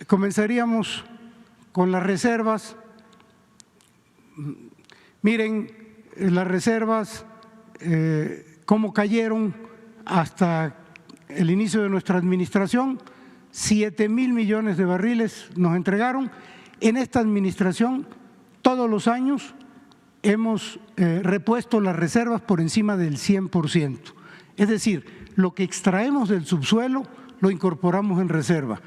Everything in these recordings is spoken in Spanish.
Comenzaríamos con las reservas. Miren las reservas, cómo cayeron hasta el inicio de nuestra administración. 7,000 millones de barriles nos entregaron. En esta administración, todos los años hemos repuesto las reservas por encima del 100%. Es decir, lo que extraemos del subsuelo lo incorporamos en reserva.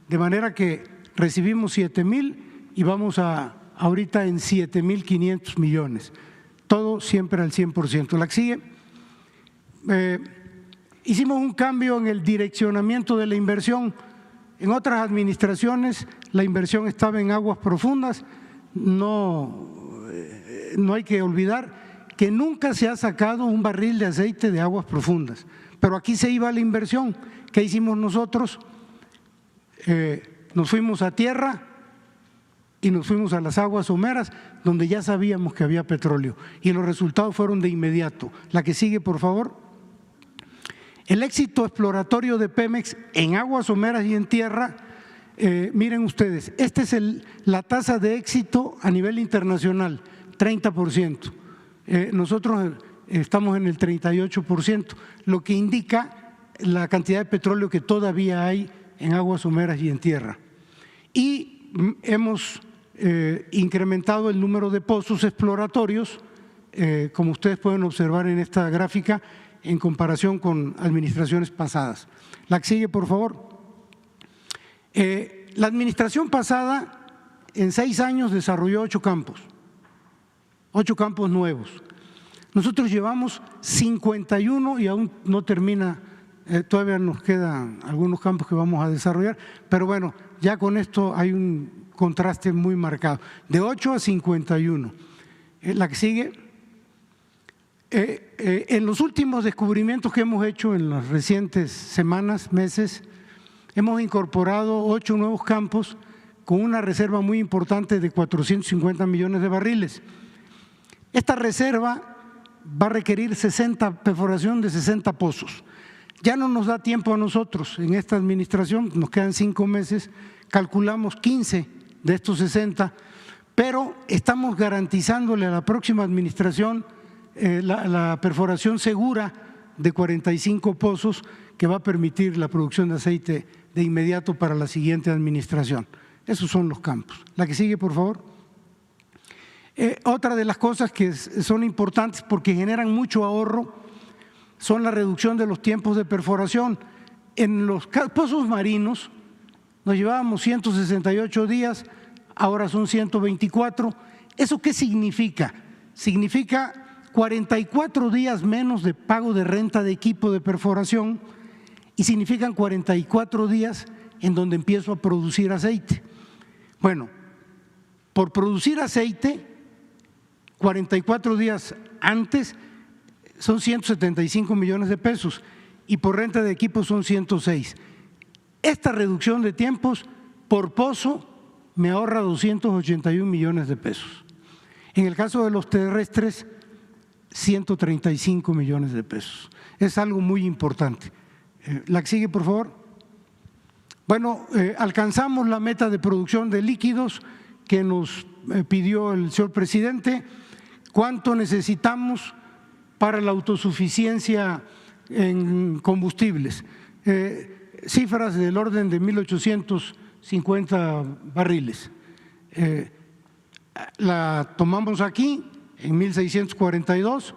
De manera que recibimos 7,000 y vamos ahorita en 7,500 millones. Todo siempre al 100%. La que sigue. Hicimos un cambio en el direccionamiento de la inversión. En otras administraciones la inversión estaba en aguas profundas. No hay que olvidar que nunca se ha sacado un barril de aceite de aguas profundas, pero aquí se iba la inversión. ¿Qué hicimos nosotros? Nos fuimos a tierra y nos fuimos a las aguas someras, donde ya sabíamos que había petróleo, y los resultados fueron de inmediato. La que sigue, por favor. El éxito exploratorio de Pemex en aguas someras y en tierra, miren ustedes, esta es la tasa de éxito a nivel internacional, 30%. Nosotros estamos en el 38%, lo que indica la cantidad de petróleo que todavía hay en aguas someras y en tierra. Y hemos incrementado el número de pozos exploratorios, como ustedes pueden observar en esta gráfica, en comparación con administraciones pasadas. La que sigue, por favor. La administración pasada en 6 años desarrolló 8 campos nuevos. Nosotros llevamos 51 y aún no termina, todavía nos quedan algunos campos que vamos a desarrollar, pero bueno, ya con esto hay un contraste muy marcado, de 8 a 51. La que sigue. En los últimos descubrimientos que hemos hecho en las recientes semanas, meses, hemos incorporado 8 nuevos campos con una reserva muy importante de 450 millones de barriles. Esta reserva va a requerir perforación de 60 pozos. Ya no nos da tiempo a nosotros en esta administración, nos quedan 5 meses, calculamos 15 de estos 60, pero estamos garantizándole a la próxima administración la perforación segura de 45 pozos que va a permitir la producción de aceite de inmediato para la siguiente administración. Esos son los campos. La que sigue, por favor. Otra de las cosas que son importantes porque generan mucho ahorro son la reducción de los tiempos de perforación. En los pozos marinos nos llevábamos 168 días, ahora son 124. ¿Eso qué significa? Significa 44 días menos de pago de renta de equipo de perforación y significan 44 días en donde empiezo a producir aceite. Bueno, por producir aceite, 44 días antes son 175 millones de pesos y por renta de equipo son 106. Esta reducción de tiempos por pozo me ahorra 281 millones de pesos. En el caso de los terrestres, 135 millones de pesos. Es algo muy importante. La que sigue, por favor. Bueno, alcanzamos la meta de producción de líquidos que nos pidió el señor presidente. ¿Cuánto necesitamos para la autosuficiencia en combustibles? Cifras del orden de 1,850 barriles. La tomamos aquí en 1,642,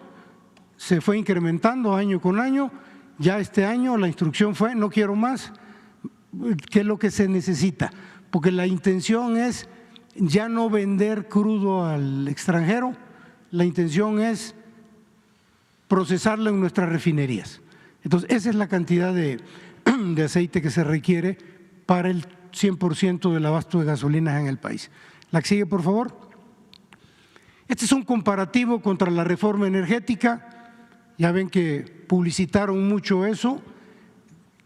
se fue incrementando año con año. Ya este año la instrucción fue no quiero más, que es lo que se necesita, porque la intención es ya no vender crudo al extranjero, la intención es procesarlo en nuestras refinerías. Entonces, esa es la cantidad de aceite que se requiere para el 100% del abasto de gasolinas en el país. La que sigue, por favor. Este es un comparativo contra la reforma energética. Ya ven que publicitaron mucho eso.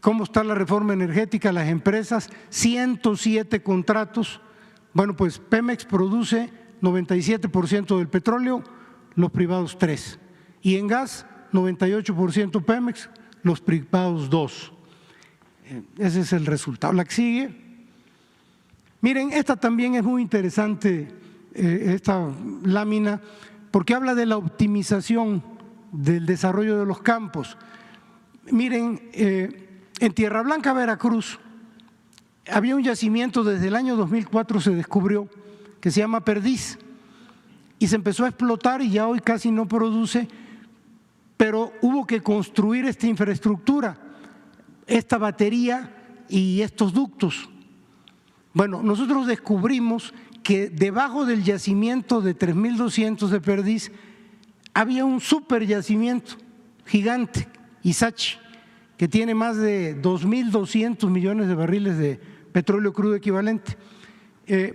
¿Cómo está la reforma energética? Las empresas, 107 contratos. Bueno, pues Pemex produce 97% del petróleo, los privados 3%. Y en gas, 98% Pemex, los privados 2%. Ese es el resultado. La que sigue. Miren, esta también es muy interesante, esta lámina, porque habla de la optimización del desarrollo de los campos. Miren, en Tierra Blanca, Veracruz, había un yacimiento, desde el año 2004 se descubrió, que se llama Perdiz, y se empezó a explotar y ya hoy casi no produce, pero hubo que construir esta infraestructura, esta batería y estos ductos. Bueno, nosotros descubrimos que debajo del yacimiento de 3.200 de Perdiz había un super yacimiento gigante, Ixachi, que tiene más de 2.200 millones de barriles de petróleo crudo equivalente.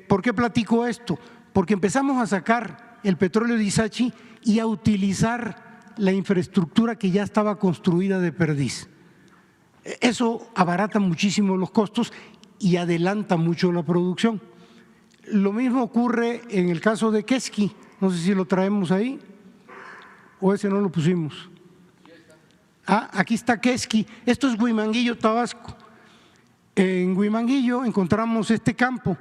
¿Por qué platico esto? Porque empezamos a sacar el petróleo de Ixachi y a utilizar la infraestructura que ya estaba construida de Perdiz. Eso abarata muchísimo los costos y adelanta mucho la producción. Lo mismo ocurre en el caso de Quesqui, no sé si lo traemos ahí o ese no lo pusimos. Aquí está Quesqui, esto es Huimanguillo, Tabasco. En Huimanguillo encontramos este campo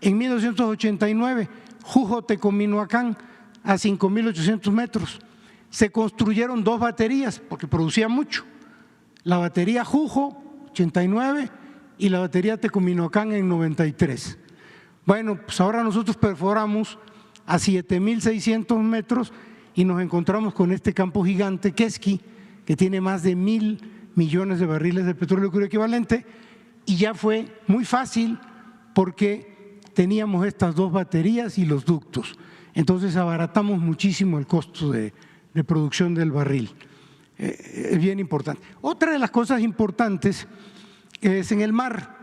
en 1989, Jujo-Tecominoacán, a 5.800 metros. Se construyeron 2 baterías porque producía mucho, la batería Jujo, 89, y la batería Tecominoacán en 93. Bueno, pues ahora nosotros perforamos a 7.600 metros y nos encontramos con este campo gigante, Quesqui, que tiene más de 1.000 millones de barriles de petróleo crudo equivalente, y ya fue muy fácil porque teníamos estas 2 baterías y los ductos. Entonces abaratamos muchísimo el costo de producción del barril. Es bien importante. Otra de las cosas importantes es en el mar.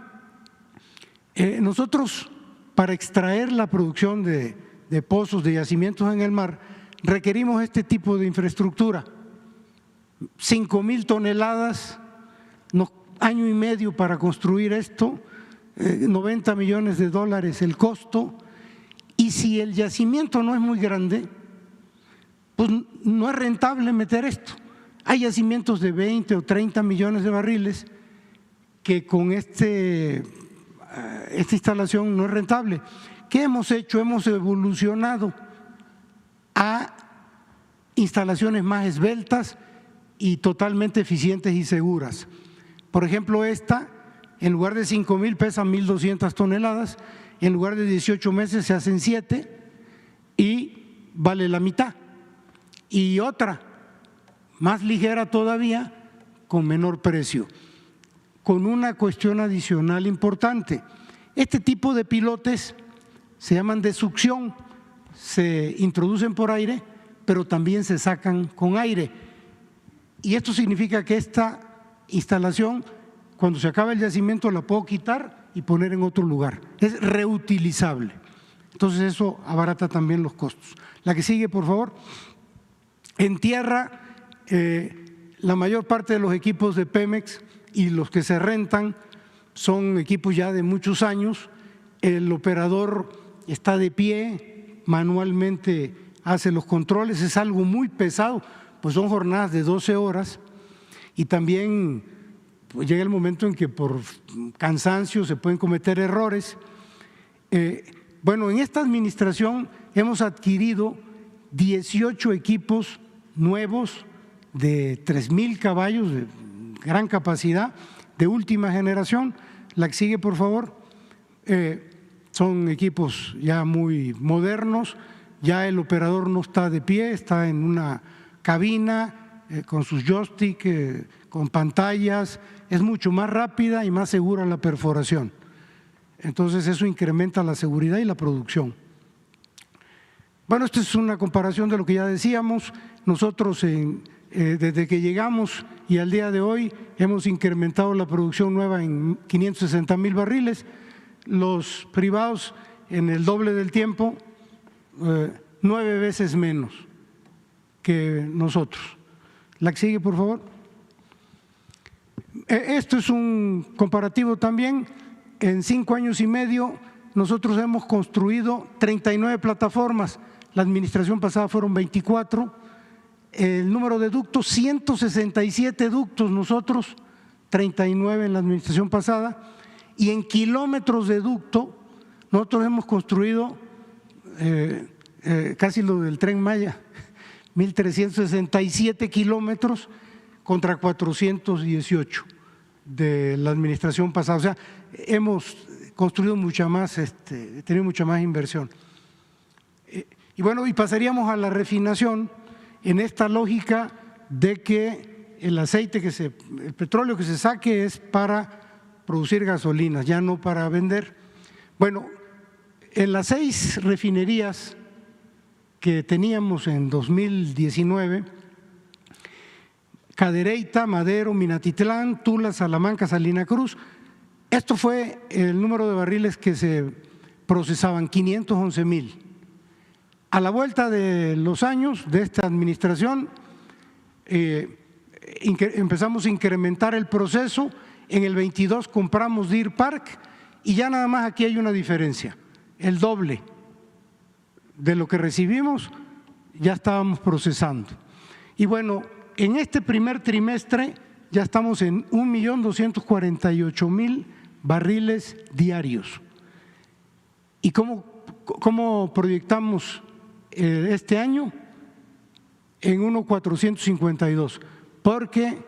Nosotros, para extraer la producción de pozos, de yacimientos en el mar, requerimos este tipo de infraestructura. 5.000 toneladas, año y medio para construir esto, 90 millones de dólares el costo, y si el yacimiento no es muy grande, pues no es rentable meter esto. Hay yacimientos de 20 o 30 millones de barriles que con esta instalación no es rentable. ¿Qué hemos hecho? Hemos evolucionado a instalaciones más esbeltas y totalmente eficientes y seguras. Por ejemplo, esta, en lugar de 5.000 pesa 1.200 toneladas, en lugar de 18 meses se hacen 7 y vale la mitad. Y otra, más ligera todavía, con menor precio. Con una cuestión adicional importante, este tipo de pilotes se llaman de succión, se introducen por aire, pero también se sacan con aire. Y esto significa que esta instalación, cuando se acaba el yacimiento, la puedo quitar y poner en otro lugar. Es reutilizable. Entonces eso abarata también los costos. La que sigue, por favor. En tierra, la mayor parte de los equipos de Pemex y los que se rentan son equipos ya de muchos años. El operador está de pie, manualmente hace los controles, es algo muy pesado, pues son jornadas de 12 horas y también pues llega el momento en que por cansancio se pueden cometer errores. Bueno, en esta administración hemos adquirido 18 equipos nuevos de 3.000 caballos de gran capacidad, de última generación. La que sigue, por favor. Son equipos ya muy modernos, ya el operador no está de pie, está en una cabina con sus joystick, con pantallas, es mucho más rápida y más segura la perforación. Entonces eso incrementa la seguridad y la producción. Bueno, esta es una comparación de lo que ya decíamos. Nosotros desde que llegamos y al día de hoy hemos incrementado la producción nueva en 560.000 barriles, los privados en el doble del tiempo, 9 veces menos que nosotros. La que sigue, por favor. Esto es un comparativo también. En 5 años y medio nosotros hemos construido 39 plataformas, la administración pasada fueron 24, el número de ductos, 167 ductos nosotros, 39 en la administración pasada, y en kilómetros de ducto nosotros hemos construido casi lo del Tren Maya, 1.367 kilómetros contra 418 de la administración pasada. O sea, hemos construido mucha más, tenido mucha más inversión. Y bueno, y pasaríamos a la refinación en esta lógica de que el petróleo que se saque es para producir gasolinas, ya no para vender. Bueno, en las 6 refinerías que teníamos en 2019, Cadereyta, Madero, Minatitlán, Tula, Salamanca, Salina Cruz, esto fue el número de barriles que se procesaban, 511,000. A la vuelta de los años de esta administración, empezamos a incrementar el proceso. En el 22 compramos Deer Park y ya nada más aquí hay una diferencia, el doble de lo que recibimos ya estábamos procesando. Y bueno, en este primer trimestre ya estamos en 1.248.000 barriles diarios. ¿Y cómo proyectamos este año? En 1.452, porque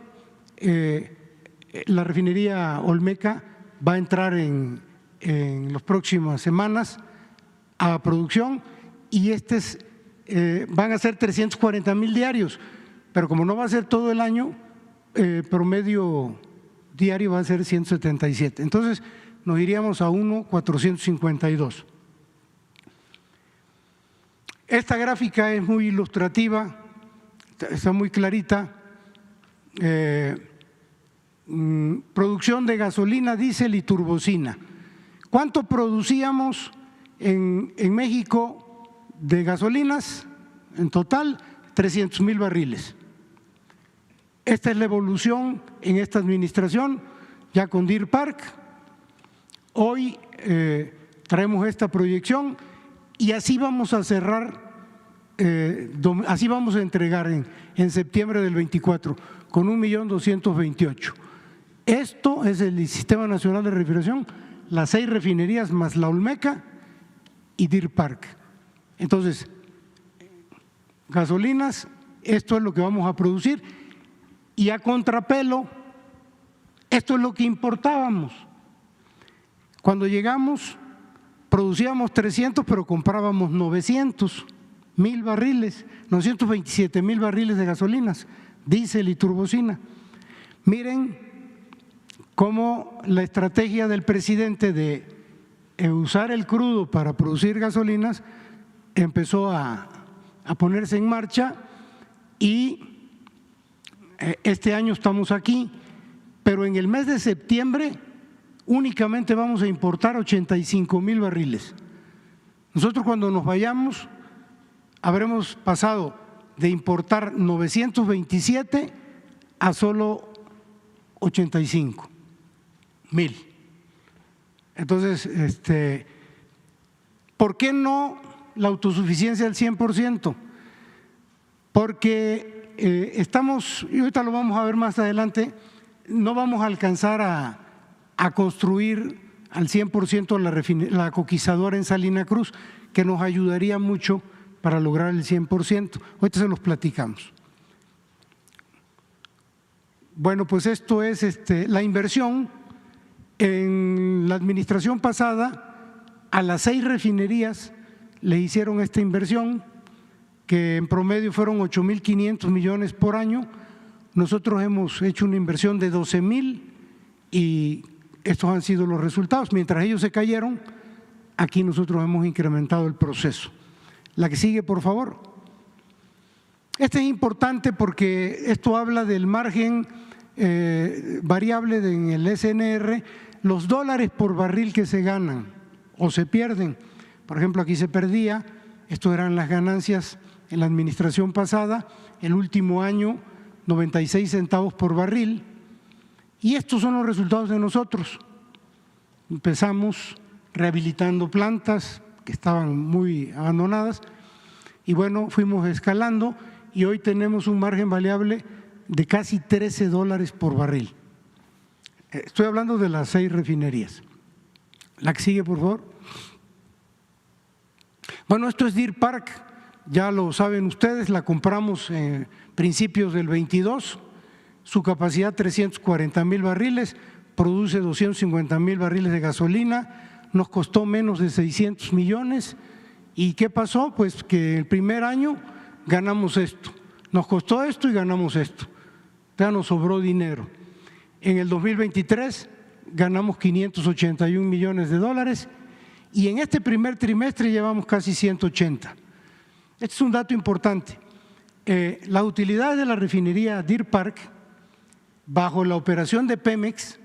la refinería Olmeca va a entrar en las próximas semanas a producción y van a ser 340,000 diarios, pero como no va a ser todo el año, promedio diario va a ser 177. Entonces nos iríamos a 1.452. Esta gráfica es muy ilustrativa, está muy clarita. Producción de gasolina, diésel y turbocina. ¿Cuánto producíamos en México de gasolinas? En total, 300,000 barriles. Esta es la evolución en esta administración, ya con Deer Park. Hoy traemos esta proyección y así vamos a cerrar, así vamos a entregar en septiembre del 24 con 1.228.000. Esto es el Sistema Nacional de Refrigeración, las 6 refinerías más la Olmeca y Deer Park. Entonces, gasolinas, esto es lo que vamos a producir y a contrapelo, esto es lo que importábamos. Cuando llegamos, producíamos 300, pero comprábamos 900,000 barriles, 927,000 barriles de gasolinas, diésel y turbocina. Miren cómo la estrategia del presidente de usar el crudo para producir gasolinas empezó a ponerse en marcha y este año estamos aquí, pero en el mes de septiembre únicamente vamos a importar 85,000 barriles. Nosotros cuando nos vayamos habremos pasado de importar 927 a solo 85,000. Entonces, ¿por qué no la autosuficiencia al 100%? Porque estamos, y ahorita lo vamos a ver más adelante, no vamos a alcanzar a construir al 100% la coquizadora en Salina Cruz, que nos ayudaría mucho para lograr el 100%. Ahorita se los platicamos. Bueno, pues esto es la inversión. En la administración pasada, a las 6 refinerías le hicieron esta inversión, que en promedio fueron 8.500 millones por año. Nosotros hemos hecho una inversión de 12,000 y estos han sido los resultados. Mientras ellos se cayeron, aquí nosotros hemos incrementado el proceso. La que sigue, por favor. Este es importante porque esto habla del margen variable en el SNR, los dólares por barril que se ganan o se pierden. Por ejemplo, aquí se perdía, esto eran las ganancias en la administración pasada, el último año 96 centavos por barril, y estos son los resultados de nosotros. Empezamos rehabilitando plantas que estaban muy abandonadas y bueno, fuimos escalando y hoy tenemos un margen variable de casi $13 por barril. Estoy hablando de las 6 refinerías. La que sigue, por favor. Bueno, esto es Deer Park, ya lo saben ustedes, la compramos en principios del 22, su capacidad 340,000 barriles, produce 250,000 barriles de gasolina, nos costó menos de 600 millones. ¿Y qué pasó? Pues que el primer año ganamos esto, nos costó esto y ganamos esto, ya nos sobró dinero. En el 2023 ganamos 581 millones de dólares y en este primer trimestre llevamos casi 180. Este es un dato importante. Las utilidades de la refinería Deer Park bajo la operación de Pemex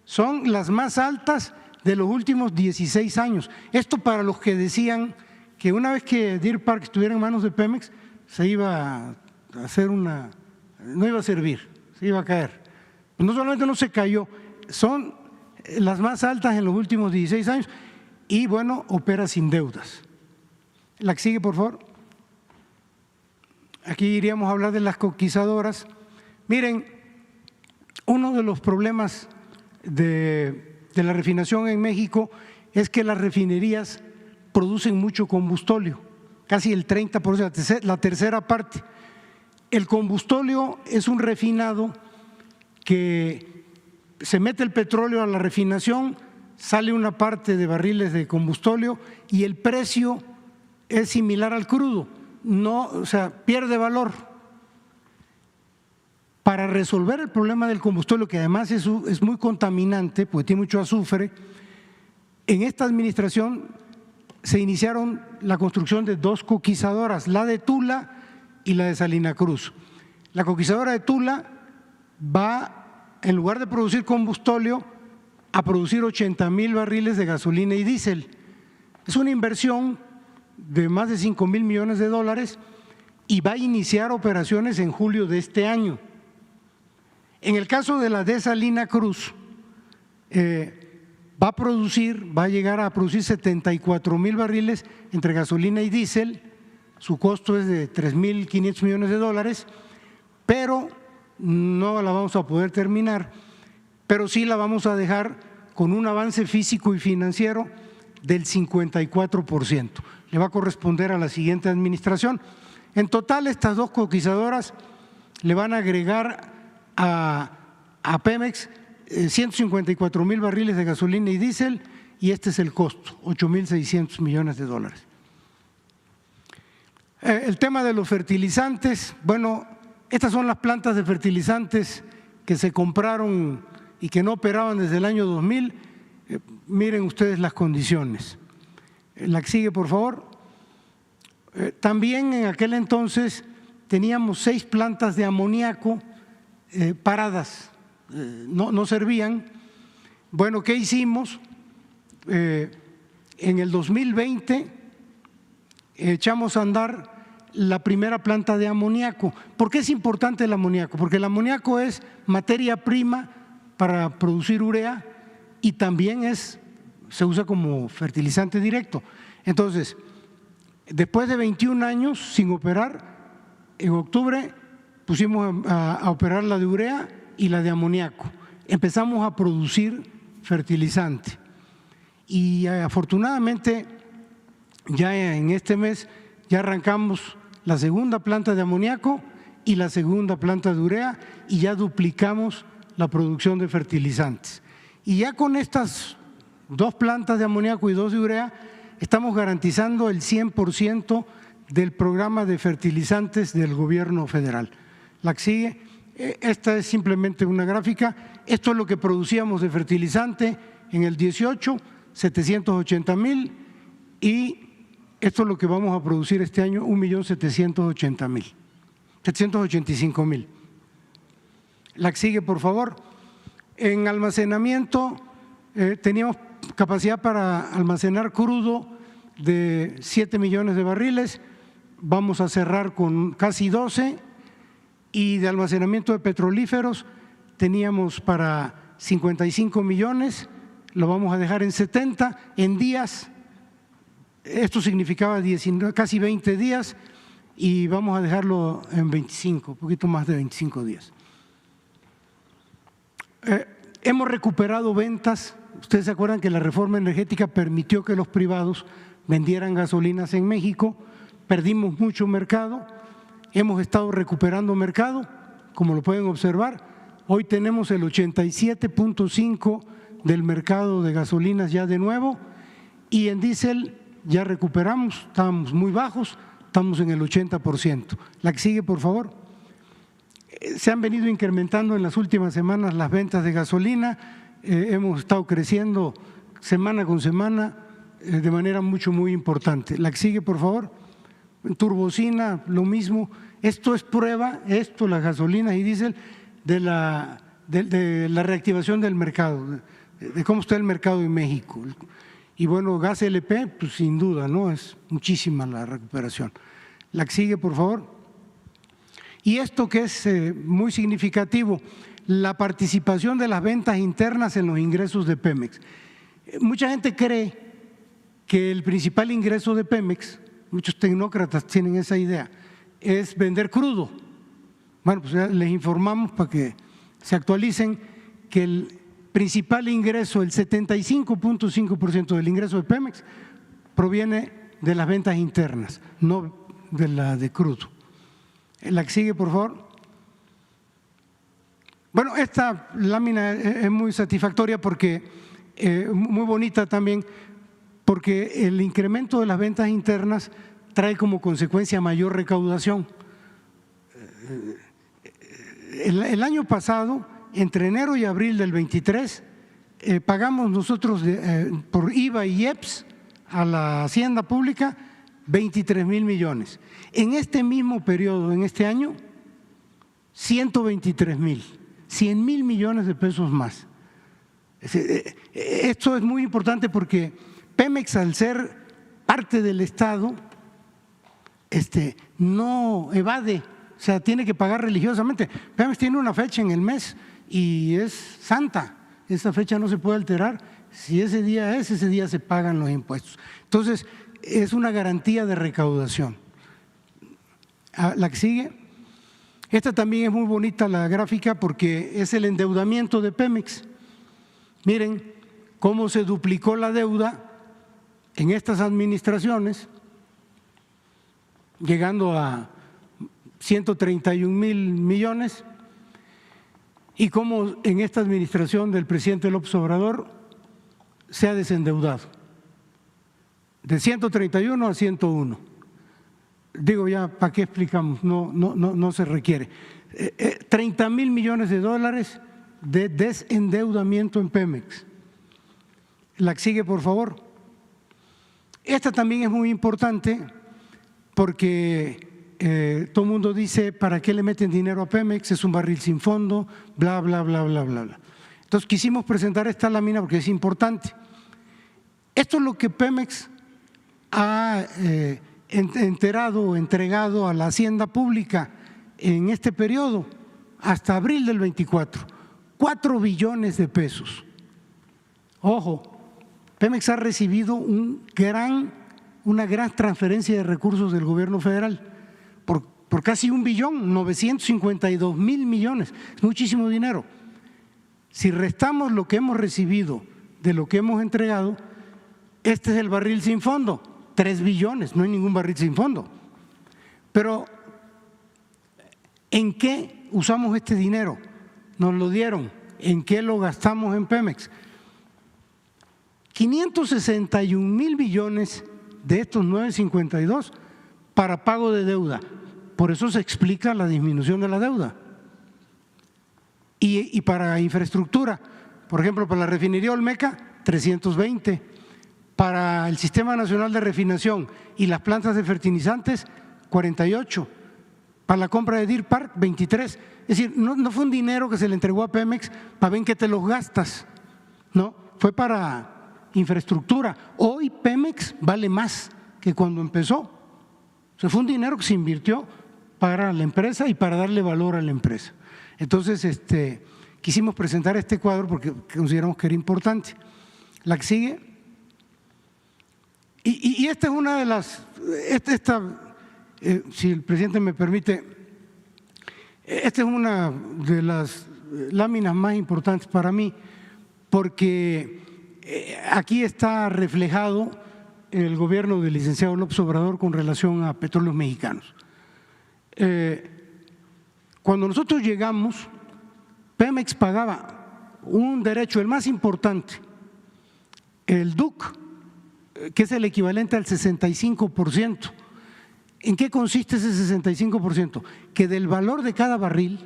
son las más altas de los últimos 16 años. Esto para los que decían que una vez que Deer Park estuviera en manos de Pemex se iba a hacer no iba a servir, se iba a caer. No solamente no se cayó, son las más altas en los últimos 16 años y bueno, opera sin deudas. La que sigue, por favor. Aquí iríamos a hablar de las coquizadoras. Miren, uno de los problemas de la refinación en México es que las refinerías producen mucho combustóleo, casi el 30%, la tercera parte. El combustóleo es un refinado que se mete el petróleo a la refinación, sale una parte de barriles de combustóleo y el precio es similar al crudo, no, o sea, pierde valor. Para resolver el problema del combustóleo, que además es muy contaminante, porque tiene mucho azufre, en esta administración se iniciaron la construcción de 2 coquizadoras, la de Tula y la de Salina Cruz. La coquizadora de Tula va, en lugar de producir combustóleo, a producir 80,000 barriles de gasolina y diésel. Es una inversión de más de 5,000 millones de dólares y va a iniciar operaciones en julio de este año. En el caso de la de Salina Cruz, va a llegar a producir 74,000 barriles entre gasolina y diésel, su costo es de 3,500 millones de dólares, pero no la vamos a poder terminar, pero sí la vamos a dejar con un avance físico y financiero del 54%. Le va a corresponder a la siguiente administración. En total, estas 2 coquizadoras le van a agregar a Pemex 154,000 barriles de gasolina y diésel y este es el costo, 8,600 millones de dólares. El tema de los fertilizantes, bueno, estas son las plantas de fertilizantes que se compraron y que no operaban desde el año 2000. Miren ustedes las condiciones. La que sigue, por favor. También en aquel entonces teníamos 6 plantas de amoníaco paradas, no servían. Bueno, ¿qué hicimos? En el 2020 echamos a andar la primera planta de amoníaco. ¿Por qué es importante el amoníaco? Porque el amoníaco es materia prima para producir urea y también se usa como fertilizante directo. Entonces, después de 21 años sin operar, en octubre pusimos a operar la de urea y la de amoníaco. Empezamos a producir fertilizante y afortunadamente ya en este mes ya arrancamos la segunda planta de amoníaco y la segunda planta de urea y ya duplicamos la producción de fertilizantes. Y ya con estas 2 plantas de amoníaco y 2 de urea estamos garantizando el 100% del programa de fertilizantes del gobierno federal. La que sigue, esta es simplemente una gráfica, esto es lo que producíamos de fertilizante en el 18, 780,000 y esto es lo que vamos a producir este año, 785,000. La que sigue, por favor. En almacenamiento teníamos capacidad para almacenar crudo de 7 millones de barriles, vamos a cerrar con casi 12 y de almacenamiento de petrolíferos teníamos para 55 millones, lo vamos a dejar en 70 en días. Esto significaba casi 20 días y vamos a dejarlo en 25, un poquito más de 25 días. Hemos recuperado ventas. Ustedes se acuerdan que la reforma energética permitió que los privados vendieran gasolinas en México, perdimos mucho mercado, hemos estado recuperando mercado, como lo pueden observar, hoy tenemos el 87.5% del mercado de gasolinas ya de nuevo y en diésel ya recuperamos, estábamos muy bajos, estamos en el 80%. La que sigue, por favor. Se han venido incrementando en las últimas semanas las ventas de gasolina, hemos estado creciendo semana con semana de manera muy importante. La que sigue, por favor. Turbocina, lo mismo. Esto es prueba, las gasolinas y diésel, de la reactivación del mercado, de cómo está el mercado en México. Y bueno, gas LP, pues sin duda, ¿no? Es muchísima la recuperación. La que sigue, por favor. Y esto que es muy significativo, la participación de las ventas internas en los ingresos de Pemex. Mucha gente cree que el principal ingreso de Pemex, muchos tecnócratas tienen esa idea, es vender crudo. Bueno, pues ya les informamos para que se actualicen que el principal ingreso, el 75.5% del ingreso de Pemex proviene de las ventas internas, no de la de crudo. La que sigue, por favor. Bueno, esta lámina es muy satisfactoria porque, muy bonita también, porque el incremento de las ventas internas trae como consecuencia mayor recaudación. El año pasado, entre enero y abril del 23, pagamos nosotros por IVA y IEPS a la Hacienda Pública 23,000 millones. En este mismo periodo, en este año, 123,000, 100,000 millones de pesos más. Esto es muy importante porque Pemex, al ser parte del Estado, no evade, o sea, tiene que pagar religiosamente. Pemex tiene una fecha en el mes y es santa, esa fecha no se puede alterar. Si ese día es, ese día se pagan los impuestos. Entonces, es una garantía de recaudación. La que sigue. Esta también es muy bonita la gráfica porque es el endeudamiento de Pemex. Miren cómo se duplicó la deuda en estas administraciones, llegando a 131,000 millones, y cómo en esta administración del presidente López Obrador se ha desendeudado de 131 a 101. Digo, ya, ¿para qué explicamos? No se requiere. 30,000 millones de dólares de desendeudamiento en Pemex. La que sigue, por favor. Esta también es muy importante porque todo el mundo dice, ¿para qué le meten dinero a Pemex? Es un barril sin fondo, bla, bla, bla, bla, bla, bla. Entonces quisimos presentar esta lámina porque es importante. Esto es lo que Pemex ha entregado a la Hacienda Pública en este periodo hasta abril del 24, 4 billones de pesos. Ojo, Pemex ha recibido una gran transferencia de recursos del gobierno federal por casi 1,952,000 millones, es muchísimo dinero. Si restamos lo que hemos recibido de lo que hemos entregado, este es el barril sin fondo, 3 billones, no hay ningún barril sin fondo. Pero, ¿en qué usamos este dinero? Nos lo dieron, ¿en qué lo gastamos en Pemex? 561,000 millones de estos 952 para pago de deuda. Por eso se explica la disminución de la deuda. Y para infraestructura, por ejemplo, para la refinería Olmeca, 320, para el Sistema Nacional de Refinación y las plantas de fertilizantes, 48, para la compra de Deer Park, 23. Es decir, no fue un dinero que se le entregó a Pemex para ver en qué te los gastas, no, fue para infraestructura. Hoy Pemex vale más que cuando empezó. O sea, fue un dinero que se invirtió para la empresa y para darle valor a la empresa. Entonces, quisimos presentar este cuadro porque consideramos que era importante. La que sigue. Y esta es una de las, si el presidente me permite, esta es una de las láminas más importantes para mí porque aquí está reflejado el gobierno del licenciado López Obrador con relación a Petróleos Mexicanos. Cuando nosotros llegamos, Pemex pagaba un derecho, el más importante, el DUC, que es el equivalente al 65%. ¿En qué consiste ese 65%? Que del valor de cada barril,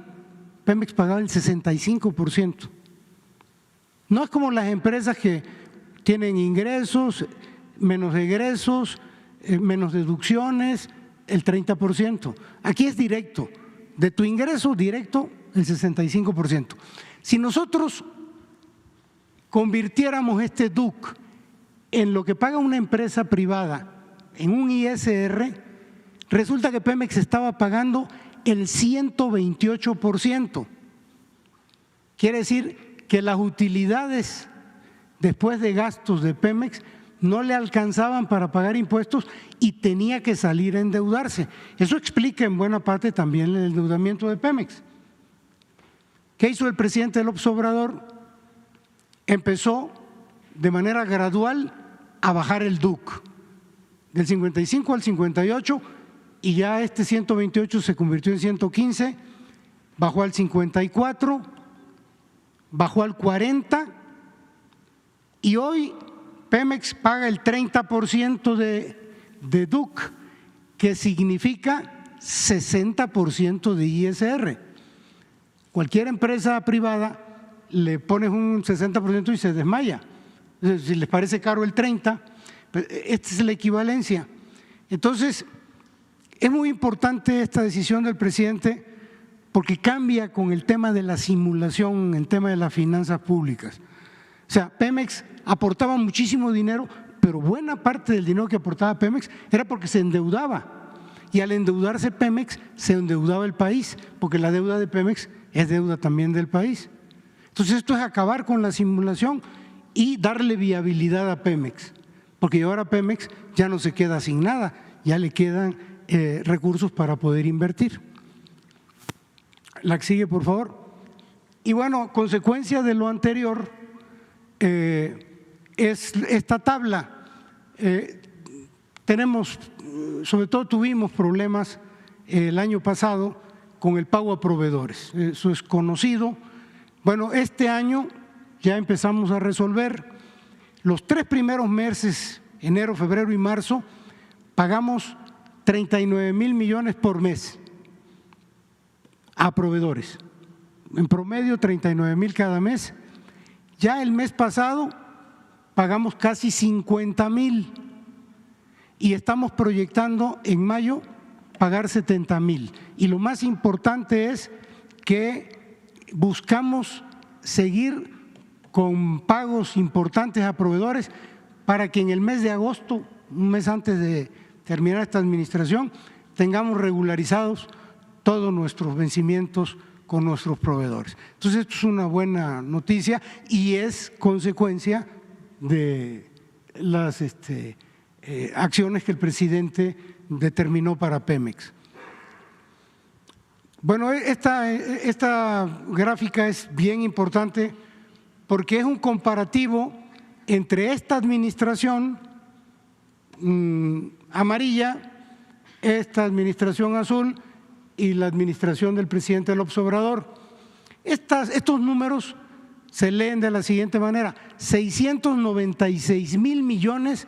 Pemex pagaba el 65%. No es como las empresas que tienen ingresos, menos egresos, menos deducciones, el 30%. Aquí es directo, de tu ingreso directo el 65%. Si nosotros convirtiéramos este DUC en lo que paga una empresa privada, en un ISR, resulta que Pemex estaba pagando el 128%. Quiere decir que las utilidades después de gastos de Pemex no le alcanzaban para pagar impuestos y tenía que salir a endeudarse. Eso explica en buena parte también el endeudamiento de Pemex. ¿Qué hizo el presidente López Obrador? Empezó de manera gradual a bajar el DUC, del 55 al 58, y ya este 128 se convirtió en 115, bajó al 54, bajó al 40, y hoy Pemex paga el 30% de DUC, que significa 60% de ISR. Cualquier empresa privada le pones un 60% y se desmaya. Si les parece caro el 30%, esta es la equivalencia. Entonces, es muy importante esta decisión del presidente porque cambia con el tema de la simulación, el tema de las finanzas públicas. O sea, Pemex aportaba muchísimo dinero, pero buena parte del dinero que aportaba Pemex era porque se endeudaba. Y al endeudarse Pemex, se endeudaba el país, porque la deuda de Pemex es deuda también del país. Entonces, esto es acabar con la simulación y darle viabilidad a Pemex, porque ahora Pemex ya no se queda sin nada, ya le quedan recursos para poder invertir. La que sigue, por favor. Y bueno, consecuencia de lo anterior es esta tabla. Sobre todo tuvimos problemas el año pasado con el pago a proveedores, eso es conocido. Bueno, este año ya empezamos a resolver. Los 3 primeros meses, enero, febrero y marzo, pagamos 39,000 millones por mes a proveedores, en promedio 39,000 cada mes. Ya el mes pasado pagamos casi 50,000 y estamos proyectando en mayo pagar 70,000. Y lo más importante es que buscamos seguir con pagos importantes a proveedores para que en el mes de agosto, un mes antes de terminar esta administración, tengamos regularizados todos nuestros vencimientos con nuestros proveedores. Entonces, esto es una buena noticia y es consecuencia de las acciones que el presidente determinó para Pemex. Bueno, esta gráfica es bien importante porque es un comparativo entre esta administración amarilla, esta administración azul y la administración del presidente López Obrador. Estos números se leen de la siguiente manera: 696,000 millones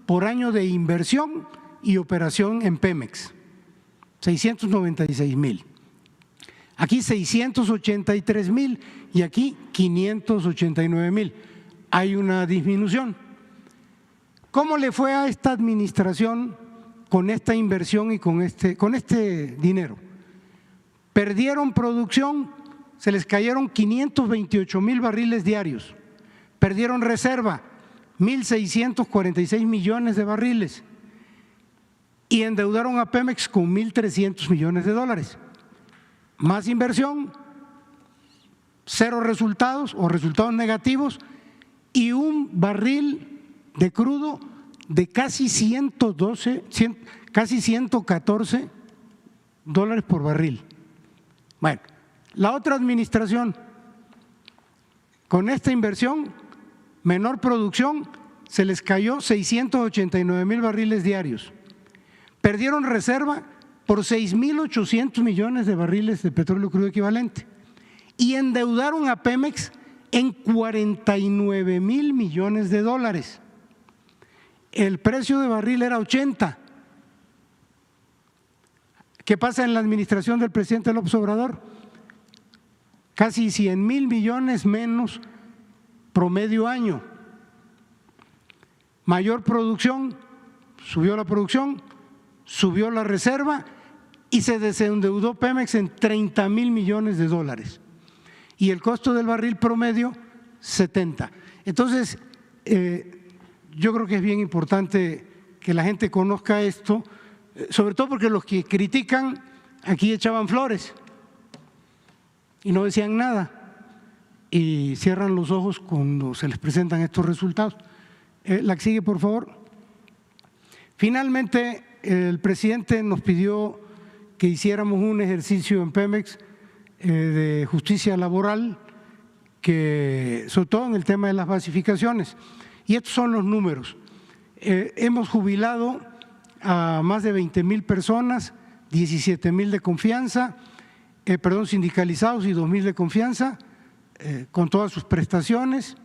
por año de inversión y operación en Pemex, 696,000. Aquí 683,000 y aquí 589,000. Hay una disminución. ¿Cómo le fue a esta administración con esta inversión y con este dinero? Perdieron producción, se les cayeron 528,000 barriles diarios. Perdieron reserva, 1,646 millones de barriles. Y endeudaron a Pemex con 1,300 millones de dólares. Más inversión, 0 resultados o resultados negativos y un barril de crudo de casi 114 dólares por barril. Bueno, la otra administración, con esta inversión, menor producción, se les cayó 689,000 barriles diarios. Perdieron reserva por 6,800 millones de barriles de petróleo crudo equivalente y endeudaron a Pemex en 49,000 millones de dólares. El precio de barril era 80. ¿Qué pasa en la administración del presidente López Obrador? Casi 100,000 millones menos promedio año. Mayor producción, subió la producción, subió la reserva y se desendeudó Pemex en 30,000 millones de dólares. Y el costo del barril promedio, 70. Entonces, yo creo que es bien importante que la gente conozca esto, sobre todo porque los que critican aquí echaban flores y no decían nada y cierran los ojos cuando se les presentan estos resultados. La que sigue, por favor. Finalmente, el presidente nos pidió que hiciéramos un ejercicio en Pemex de justicia laboral, que sobre todo en el tema de las basificaciones. Y estos son los números. Hemos jubilado a más de 20,000 personas, 17,000 de confianza, sindicalizados y 2,000 de confianza, con todas sus prestaciones.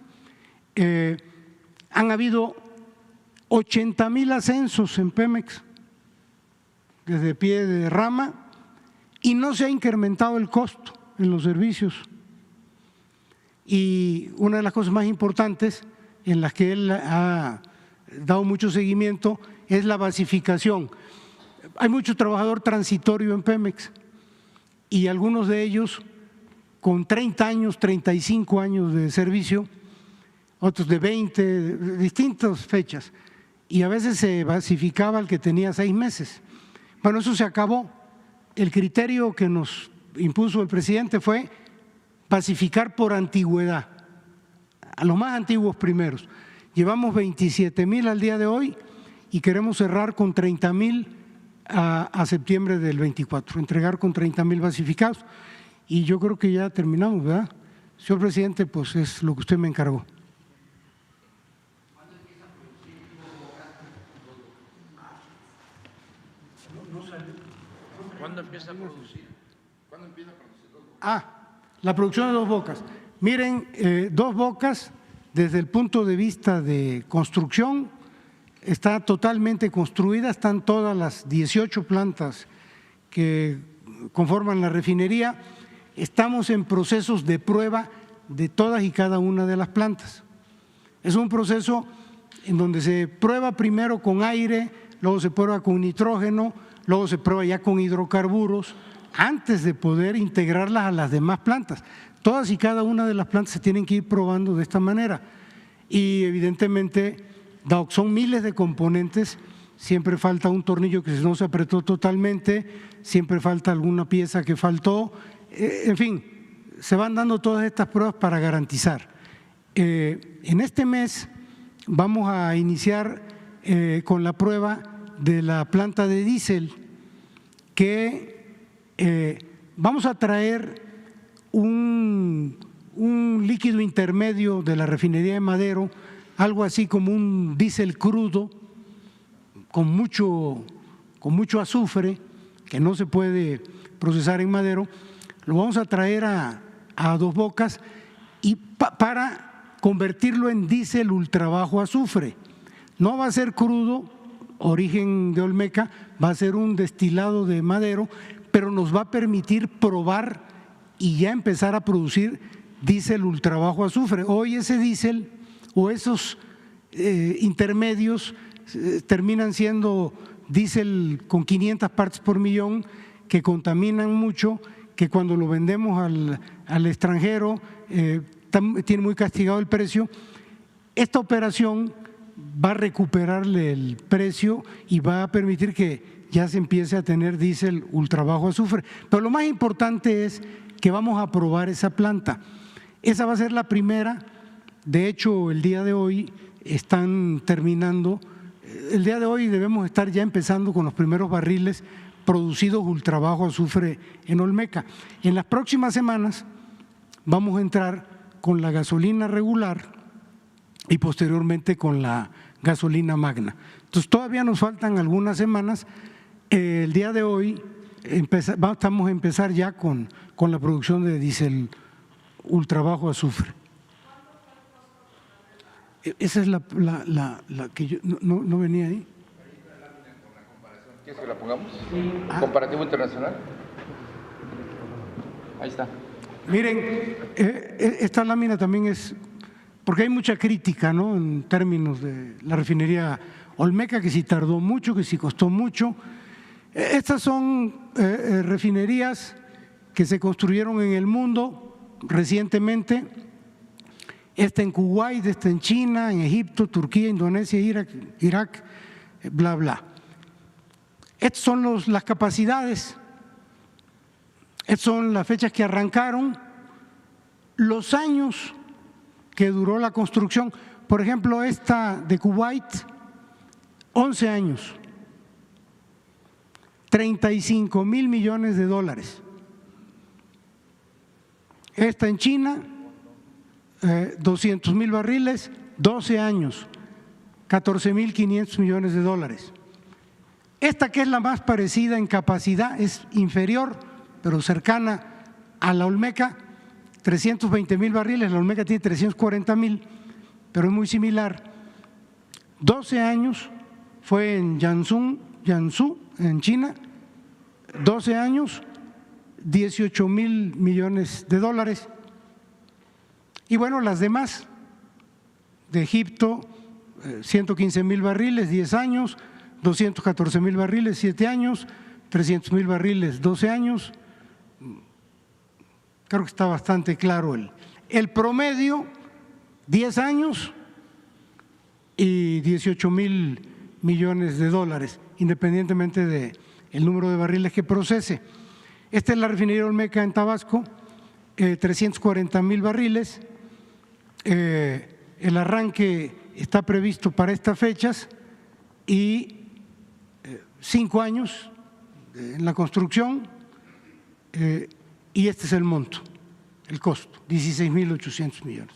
Han habido 80,000 ascensos en Pemex desde pie de rama y no se ha incrementado el costo en los servicios. Y una de las cosas más importantes en las que él ha dado mucho seguimiento es la basificación. Hay mucho trabajador transitorio en Pemex y algunos de ellos con 30 años, 35 años de servicio, otros de 20, de distintas fechas, y a veces se basificaba el que tenía 6 meses. Bueno, eso se acabó. El criterio que nos impuso el presidente fue basificar por antigüedad, a los más antiguos primeros. Llevamos 27,000 al día de hoy y queremos cerrar con 30,000 a septiembre del 24, entregar con 30,000 basificados. Y yo creo que ya terminamos, ¿verdad? Señor presidente, pues es lo que usted me encargó. ¿Cuándo empieza a producir? La producción de Dos Bocas. Miren, Dos Bocas, desde el punto de vista de construcción, está totalmente construida, están todas las 18 plantas que conforman la refinería. Estamos en procesos de prueba de todas y cada una de las plantas. Es un proceso en donde se prueba primero con aire, luego se prueba con nitrógeno, luego se prueba ya con hidrocarburos, antes de poder integrarlas a las demás plantas. Todas y cada una de las plantas se tienen que ir probando de esta manera. Y evidentemente, dado que son miles de componentes, siempre falta un tornillo que no se apretó totalmente, siempre falta alguna pieza que faltó, en fin, se van dando todas estas pruebas para garantizar. En este mes vamos a iniciar con la prueba de la planta de diésel, que vamos a traer un líquido intermedio de la refinería de Madero, algo así como un diésel crudo con mucho azufre que no se puede procesar en Madero. Lo vamos a traer a Dos Bocas y para convertirlo en diésel ultra bajo azufre. No va a ser crudo, origen de Olmeca, va a ser un destilado de Madero, pero nos va a permitir probar y ya empezar a producir diésel ultra bajo azufre. Hoy ese diésel o esos intermedios terminan siendo diésel con 500 partes por millón, que contaminan mucho, que cuando lo vendemos al extranjero tiene muy castigado el precio. Esta operación va a recuperarle el precio y va a permitir que ya se empiece a tener diésel ultra bajo azufre. Pero lo más importante es que vamos a probar esa planta. Esa va a ser la primera. De hecho, el día de hoy están terminando. El día de hoy debemos estar ya empezando con los primeros barriles producidos ultra bajo azufre en Olmeca. En las próximas semanas vamos a entrar con la gasolina regular y posteriormente con la gasolina magna. Entonces todavía nos faltan algunas semanas. El día de hoy estamos a empezar ya con la producción de diésel ultra bajo azufre. Esa es la que yo no venía ahí. ¿Quieres que la pongamos? ¿Comparativo internacional? Ahí está. Miren, esta lámina también es, porque hay mucha crítica, ¿no?, en términos de la refinería Olmeca, que sí tardó mucho, que sí costó mucho. Estas son refinerías que se construyeron en el mundo recientemente. Esta en Kuwait, esta en China, en Egipto, Turquía, Indonesia, Irak, bla, bla. Estas son las capacidades, estas son las fechas que arrancaron, los años que duró la construcción. Por ejemplo, esta de Kuwait, 11 años, 35,000 millones de dólares. Esta en China, 200,000 barriles, 12 años, 14,500 millones de dólares. Esta, que es la más parecida en capacidad, es inferior, pero cercana a la Olmeca, 320,000 barriles, la Olmeca tiene 340,000, pero es muy similar. 12 años, fue en Jiangsu, en China, 12 años, 18,000 millones de dólares. Y bueno, las demás, de Egipto, 115,000 barriles, 10 años, 214,000 barriles, 7 años, 300,000 barriles, 12 años. Creo que está bastante claro el promedio, 10 años y 18,000 millones de dólares, independientemente del número de barriles que procese. Esta es la refinería Olmeca en Tabasco, 340,000 barriles. El arranque está previsto para estas fechas y 5 años en la construcción, y este es el monto, el costo, 16,800 millones.